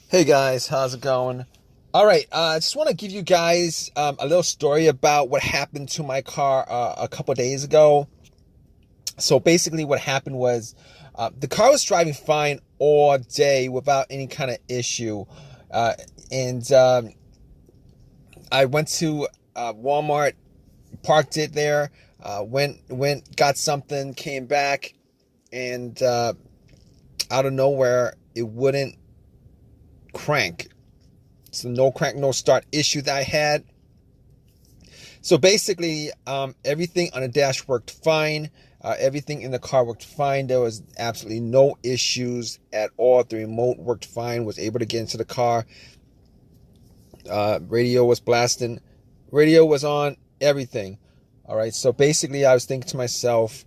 Hey guys, how's it going? All right, I just want to give you guys a little story about what happened to my car a couple days ago. So basically, what happened was the car was driving fine all day without any kind of issue, uh, and I went to Walmart, parked it there, went, got something, came back, and out of nowhere, it wouldn't crank. So no crank, no start issue that I had. So basically, everything on the dash worked fine. Everything in the car worked fine. There was absolutely no issues at all. The remote worked fine. Was able to get into the car. Radio was blasting. Radio was on. Everything. All right. So basically, I was thinking to myself,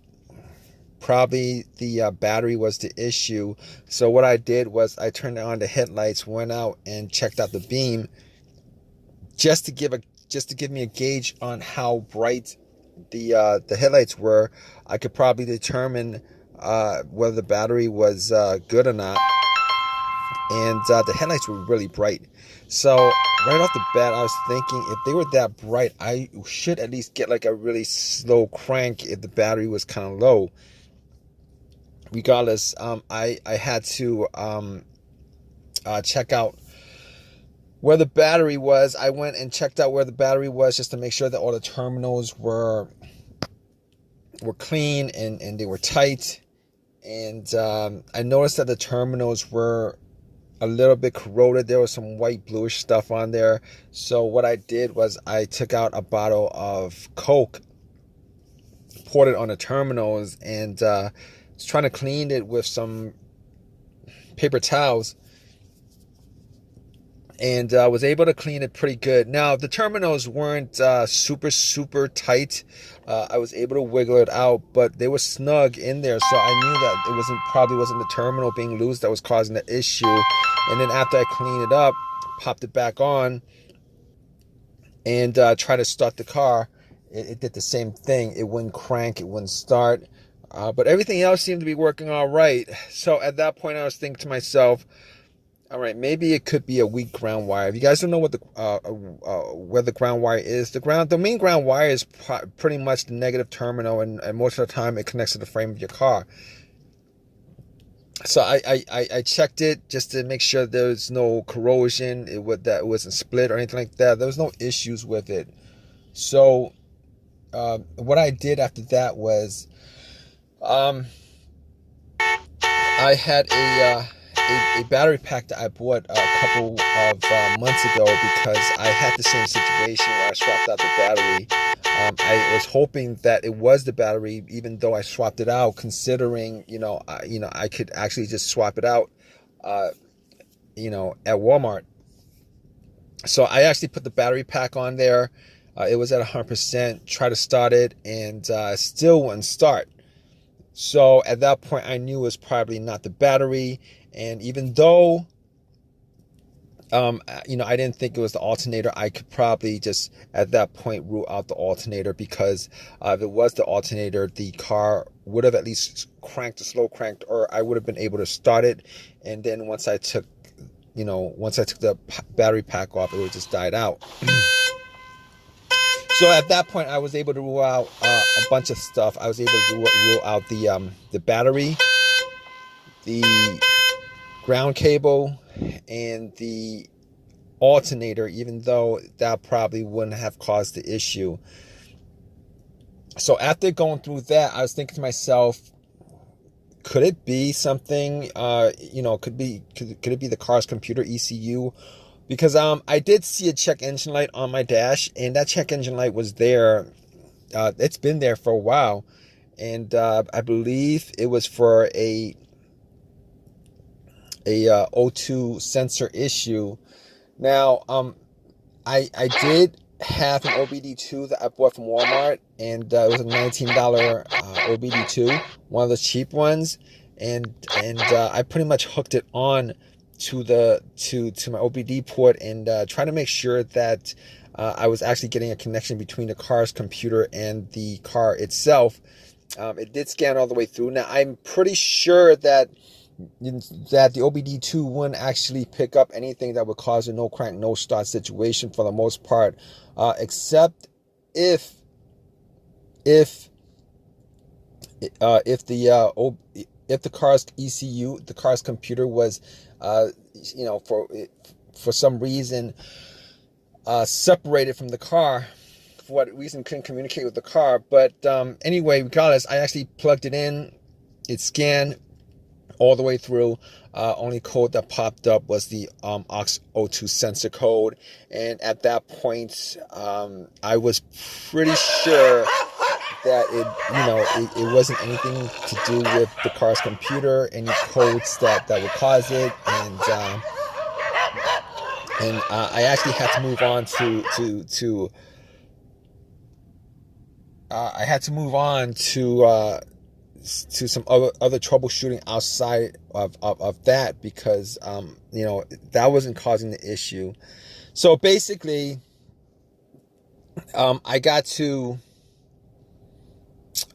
probably the battery was the issue. So what I did was I turned on the headlights, went out and checked out the beam, just to give me a gauge on how bright the headlights were. I could probably determine whether the battery was good or not. And the headlights were really bright. So right off the bat, I was thinking if they were that bright, I should at least get like a really slow crank if the battery was kind of low. Regardless, I had to check out where the battery was. I went and checked out where the battery was just to make sure that all the terminals were clean and they were tight. And I noticed that the terminals were a little bit corroded. There was some white bluish stuff on there. So what I did was I took out a bottle of Coke, poured it on the terminals, and was trying to clean it with some paper towels, and was able to clean it pretty good. Now, the terminals weren't super tight. I was able to wiggle it out, but they were snug in there, so I knew that it probably wasn't the terminal being loose that was causing the issue. And then after I cleaned it up, popped it back on, and tried to start the car, it did the same thing. It wouldn't crank, it wouldn't start, but everything else seemed to be working all right. So at that point, I was thinking to myself, all right, maybe it could be a weak ground wire. If you guys don't know what where the ground wire is, the main ground wire is pretty much the negative terminal, and most of the time it connects to the frame of your car. So I checked it just to make sure there was no corrosion, that it wasn't split or anything like that. There was no issues with it. So what I did after that was I had a battery pack that I bought a couple of months ago, because I had the same situation where I swapped out the battery. I was hoping that it was the battery, even though I swapped it out, considering I could actually just swap it out, at Walmart. So I actually put the battery pack on there. It was at 100%. Tried to start it, and still wouldn't start. So at that point, I knew it was probably not the battery. And even though, I didn't think it was the alternator, I could probably just at that point rule out the alternator, because if it was the alternator, the car would have at least cranked or slow cranked, or I would have been able to start it. And then once I took the battery pack off, it would just died out. So at that point, I was able to rule out a bunch of stuff. I was able to rule out the battery, the ground cable, and the alternator, even though that probably wouldn't have caused the issue. So after going through that, I was thinking to myself, could it be something, could it be the car's computer ECU? Because I did see a check engine light on my dash, and that check engine light was there. It's been there for a while, and I believe it was for a O2 sensor issue. Now, I did have an OBD2 that I bought from Walmart, and it was a $19 OBD2, one of the cheap ones, and I pretty much hooked it on to my OBD port, and trying to make sure that I was actually getting a connection between the car's computer and the car itself. It did scan all the way through. Now, I'm pretty sure that that the OBD2 wouldn't actually pick up anything that would cause a no crank, no start situation for the most part, except if if if the car's ECU, the car's computer was, for some reason separated from the car. For what reason, couldn't communicate with the car. But anyway, regardless, I actually plugged it in. It scanned all the way through. Only code that popped up was the aux02 sensor code, and at that point, I was pretty sure that it wasn't anything to do with the car's computer, any codes that would cause it, and I actually had to move on to some other troubleshooting outside of that, because that wasn't causing the issue. So basically, I got to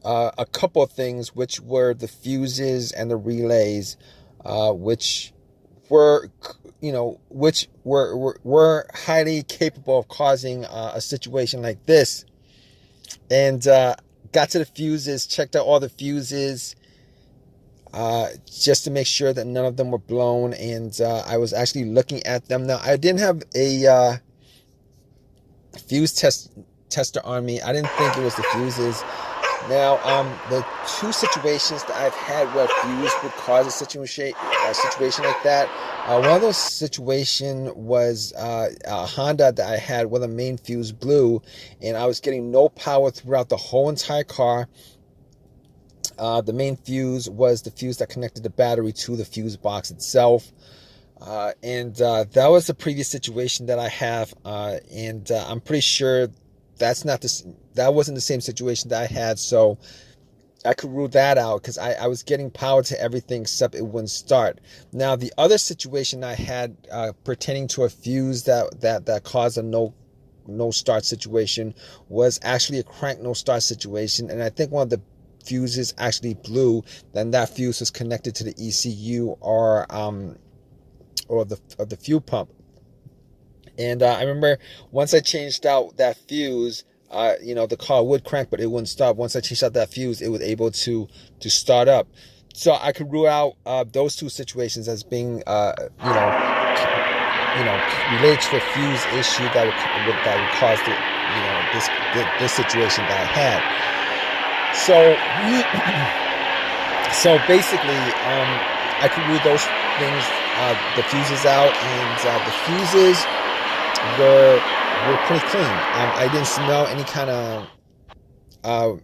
a couple of things, which were the fuses and the relays, which were highly capable of causing a situation like this. And got to the fuses, checked out all the fuses, just to make sure that none of them were blown. And I was actually looking at them. Now, I didn't have a fuse tester on me. I didn't think it was the fuses. Now, the two situations that I've had where fuse would cause a situation like that, one of those situations was a Honda that I had where the main fuse blew, and I was getting no power throughout the whole entire car. The main fuse was the fuse that connected the battery to the fuse box itself. And that was the previous situation that I have, and I'm pretty sure that wasn't the same situation that I had, so I could rule that out, because I was getting power to everything except it wouldn't start. Now, the other situation I had pertaining to a fuse that caused a no start situation was actually a crank no start situation, and I think one of the fuses actually blew. Then that fuse was connected to the ECU or the fuel pump. And I remember once I changed out that fuse, the car would crank, but it wouldn't stop. Once I changed out that fuse, it was able to start up. So I could rule out those two situations as being, related to a fuse issue that would cause this situation that I had. So basically, I could rule those things, the fuses out, and the fuses were pretty clean. I didn't smell any kind of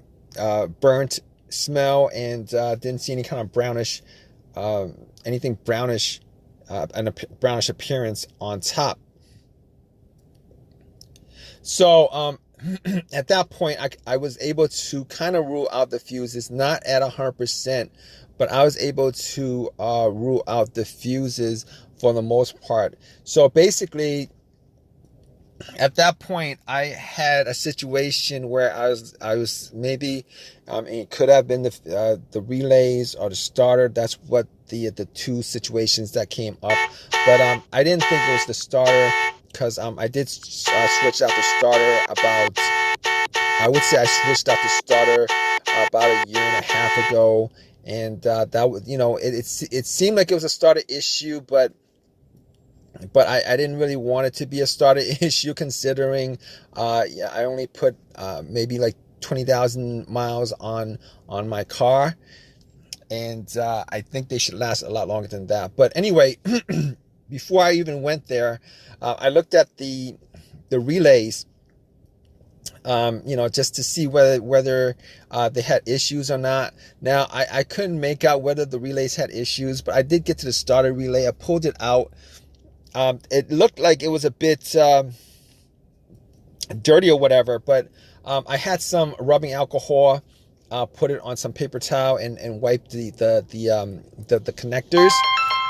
burnt smell, and didn't see any kind of brownish, anything brownish, and a brownish appearance on top. So at that point, I was able to kind of rule out the fuses, not at 100%, but I was able to rule out the fuses for the most part. So basically, at that point, I had a situation where I was maybe, it could have been the relays or the starter. That's what the two situations that came up. But I didn't think it was the starter, because I did switch out the starter about, I would say I switched out the starter about a year and a half ago, and that was, it seemed like it was a starter issue, but I didn't really want it to be a starter issue, considering I only put maybe like 20,000 miles on my car, and I think they should last a lot longer than that. But anyway, before I even went there, I looked at the relays, just to see whether they had issues or not. Now, I couldn't make out whether the relays had issues, but I did get to the starter relay. I pulled it out. It looked like it was a bit dirty or whatever, but I had some rubbing alcohol, put it on some paper towel, and wiped the connectors,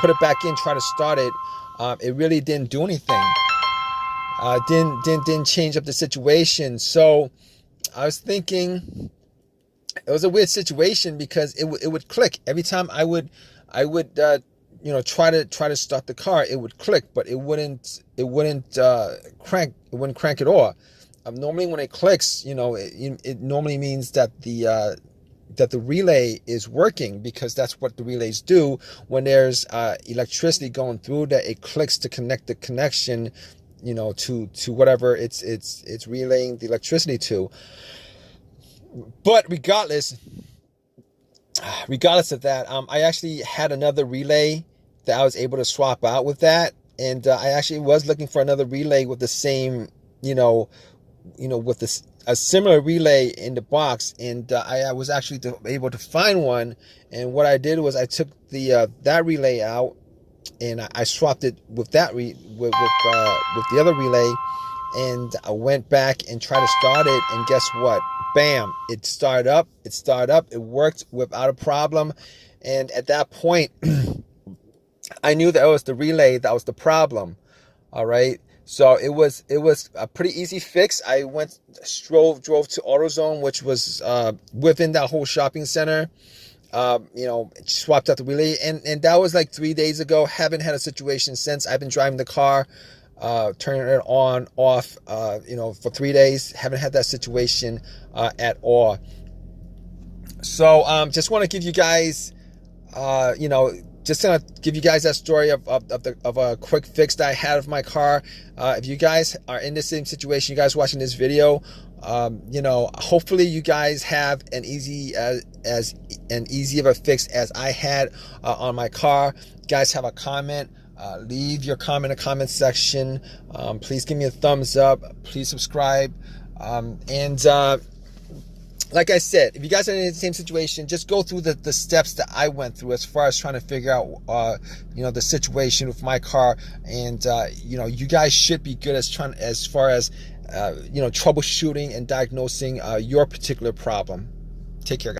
put it back in, try to start it. It really didn't do anything. Didn't change up the situation. So I was thinking it was a weird situation, because it would click every time I would try to start the car, it would click, but it wouldn't crank. It wouldn't crank at all. Normally when it clicks, it normally means that the relay is working, because that's what the relays do when there's electricity going through, that it clicks to connect the connection, to whatever it's relaying the electricity to. But regardless of that, I actually had another relay that I was able to swap out with that, and I actually was looking for another relay with the same, with a similar relay in the box, and I was actually able to find one. And what I did was I took that relay out, and I swapped it with with the other relay, and I went back and tried to start it, and guess what? Bam! It started up. It worked without a problem. And at that point, I knew that it was the relay that was the problem. All right. So it was a pretty easy fix. I drove to AutoZone, which was within that whole shopping center. Swapped out the relay, and that was like 3 days ago. Haven't had a situation since. I've been driving the car, turning it on, off, for 3 days. Haven't had that situation at all. So just want to give you guys, just gonna give you guys that story of a quick fix that I had of my car. If you guys are in the same situation, you guys watching this video, hopefully you guys have an easy of a fix as I had on my car. You guys have a comment, leave your comment in the comment section. Please give me a thumbs up. Please subscribe. Like I said, if you guys are in the same situation, just go through the steps that I went through as far as trying to figure out, the situation with my car. And, you guys should be good as far as troubleshooting and diagnosing your particular problem. Take care, guys.